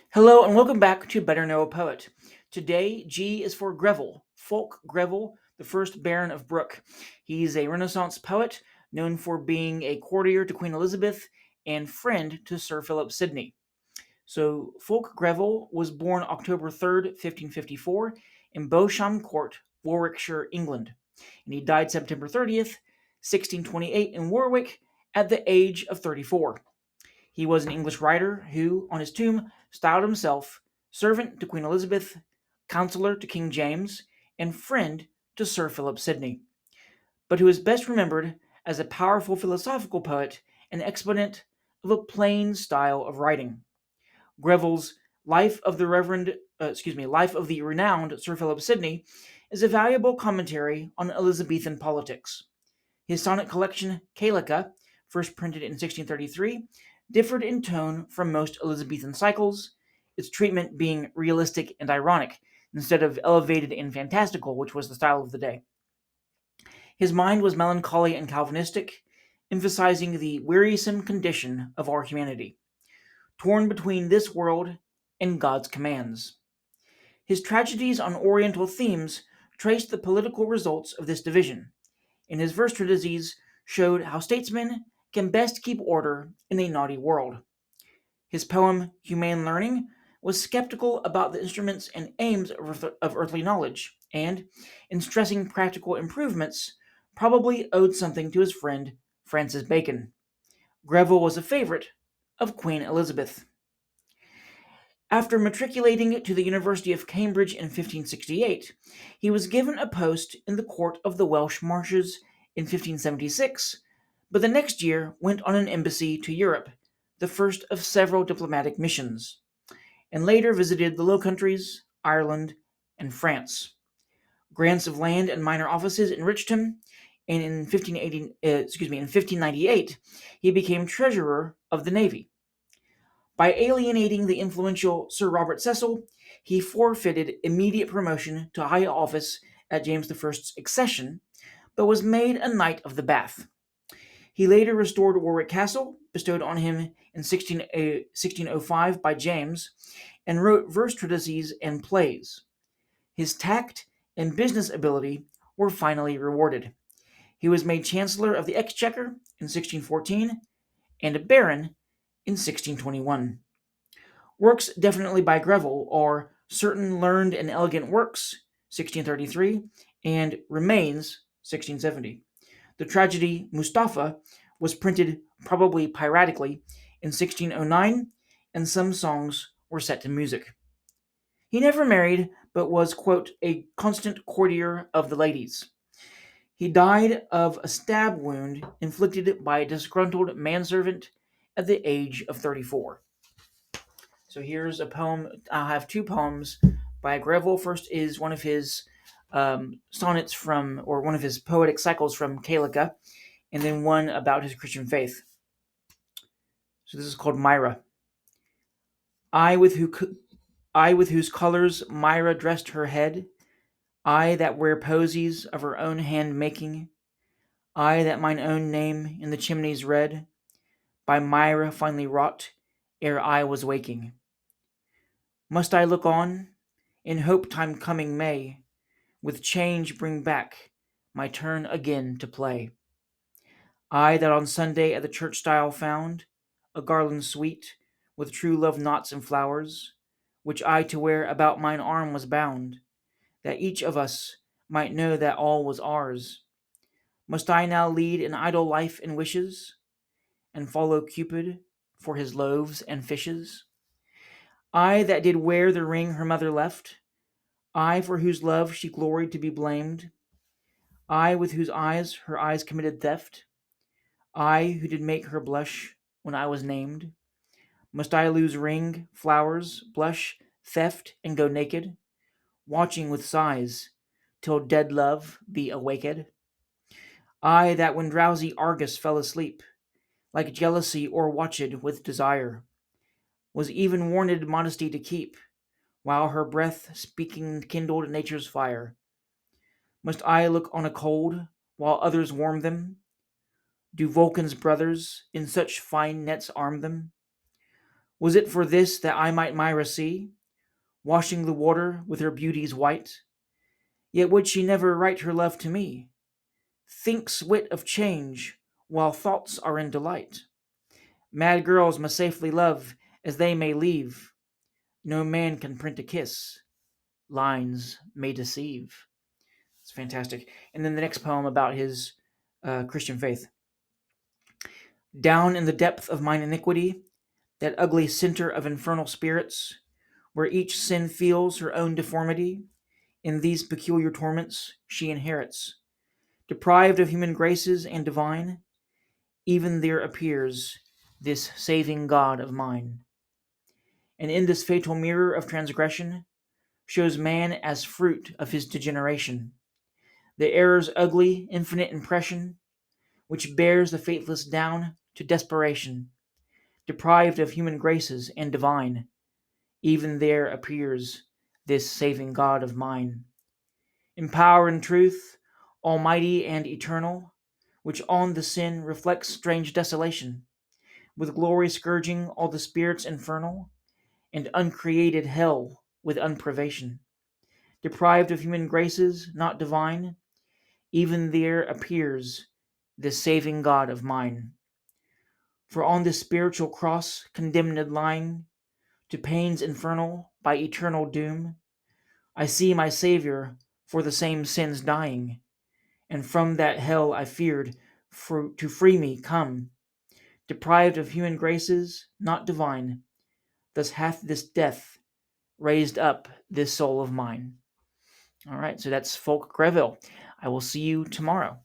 Hello and welcome back to Better Know a Poet. Today, G is for Greville, Fulke Greville, the first Baron of Brooke. He's a Renaissance poet known for being a courtier to Queen Elizabeth and friend to Sir Philip Sidney. So, Fulke Greville was born October 3rd, 1554, in Beauchamp Court, Warwickshire, England, and he died September 30th, 1628, in Warwick at the age of 34. He was an English writer who, on his tomb, styled himself servant to Queen Elizabeth, counselor to King James, and friend to Sir Philip Sidney, but who is best remembered as a powerful philosophical poet and exponent of a plain style of writing. Greville's Life of the Renowned Sir Philip Sidney is a valuable commentary on Elizabethan politics. His sonnet collection, Calica, first printed in 1633, differed in tone from most Elizabethan cycles, its treatment being realistic and ironic, instead of elevated and fantastical, which was the style of the day. His mind was melancholy and Calvinistic, emphasizing the wearisome condition of our humanity, torn between this world and God's commands. His tragedies on Oriental themes traced the political results of this division, and his verse treatises showed how statesmen can best keep order in a naughty world. His poem, Humane Learning, was skeptical about the instruments and aims of earthly knowledge, and, in stressing practical improvements, probably owed something to his friend Francis Bacon. Greville was a favorite of Queen Elizabeth. After matriculating to the University of Cambridge in 1568, he was given a post in the court of the Welsh Marches in 1576, but the next year went on an embassy to Europe, the first of several diplomatic missions, and later visited the Low Countries, Ireland, and France. Grants of land and minor offices enriched him, and in 1598, he became treasurer of the navy. By alienating the influential Sir Robert Cecil, he forfeited immediate promotion to high office at James I's accession, but was made a Knight of the Bath. He later restored Warwick Castle, bestowed on him in 1605 by James, and wrote verse treatises and plays. His tact and business ability were finally rewarded. He was made Chancellor of the Exchequer in 1614 and a Baron in 1621. Works definitely by Greville are Certain Learned and Elegant Works, 1633, and Remains, 1670. The tragedy Mustafa was printed, probably piratically, in 1609, and some songs were set to music. He never married, but was, quote, a constant courtier of the ladies. He died of a stab wound inflicted by a disgruntled manservant at the age of 34. So here's a poem. I have two poems by Greville. First is one of his sonnets from, or one of his poetic cycles from Calica, and then one about his Christian faith. So this is called Myra. I with who I with whose colors Myra dressed her head, I that wear posies of her own hand making, I that mine own name in the chimneys read, by Myra finely wrought, ere I was waking. Must I look on, in hope time coming may, with change bring back my turn again to play? I that on Sunday at the church stile found a garland sweet, with true love knots and flowers, which I to wear about mine arm was bound, that each of us might know that all was ours. Must I now lead an idle life in wishes, and follow Cupid for his loaves and fishes? I that did wear the ring her mother left, I for whose love she gloried to be blamed, I with whose eyes her eyes committed theft, I who did make her blush when I was named. Must I lose ring, flowers, blush, theft, and go naked, watching with sighs till dead love be awaked? I that when drowsy Argus fell asleep, like jealousy o'erwatched with desire, was even warned modesty to keep, while her breath speaking kindled nature's fire. Must I look on a cold, while others warm them? Do Vulcan's brothers in such fine nets arm them? Was it for this that I might Myra see, washing the water with her beauties white? Yet would she never write her love to me, thinks wit of change, while thoughts are in delight. Mad girls must safely love as they may leave. No man can print a kiss. Lines may deceive. It's fantastic. And then the next poem about his Christian faith. Down in the depth of mine iniquity, that ugly center of infernal spirits, where each sin feels her own deformity, in these peculiar torments she inherits. Deprived of human graces and divine, even there appears this saving God of mine. And in this fatal mirror of transgression shows man as fruit of his degeneration, the error's ugly, infinite impression, which bears the faithless down to desperation. Deprived of human graces and divine, even there appears this saving God of mine. In power and truth, almighty and eternal, which on the sin reflects strange desolation, with glory scourging all the spirits infernal, and uncreated hell with unprivation. Deprived of human graces, not divine, even there appears this saving God of mine. For on this spiritual cross, condemned lying to pains infernal by eternal doom, I see my Savior for the same sins dying, and from that hell I feared to free me come. Deprived of human graces, not divine, thus hath this death raised up this soul of mine. All right, so that's Fulke Greville. I will see you tomorrow.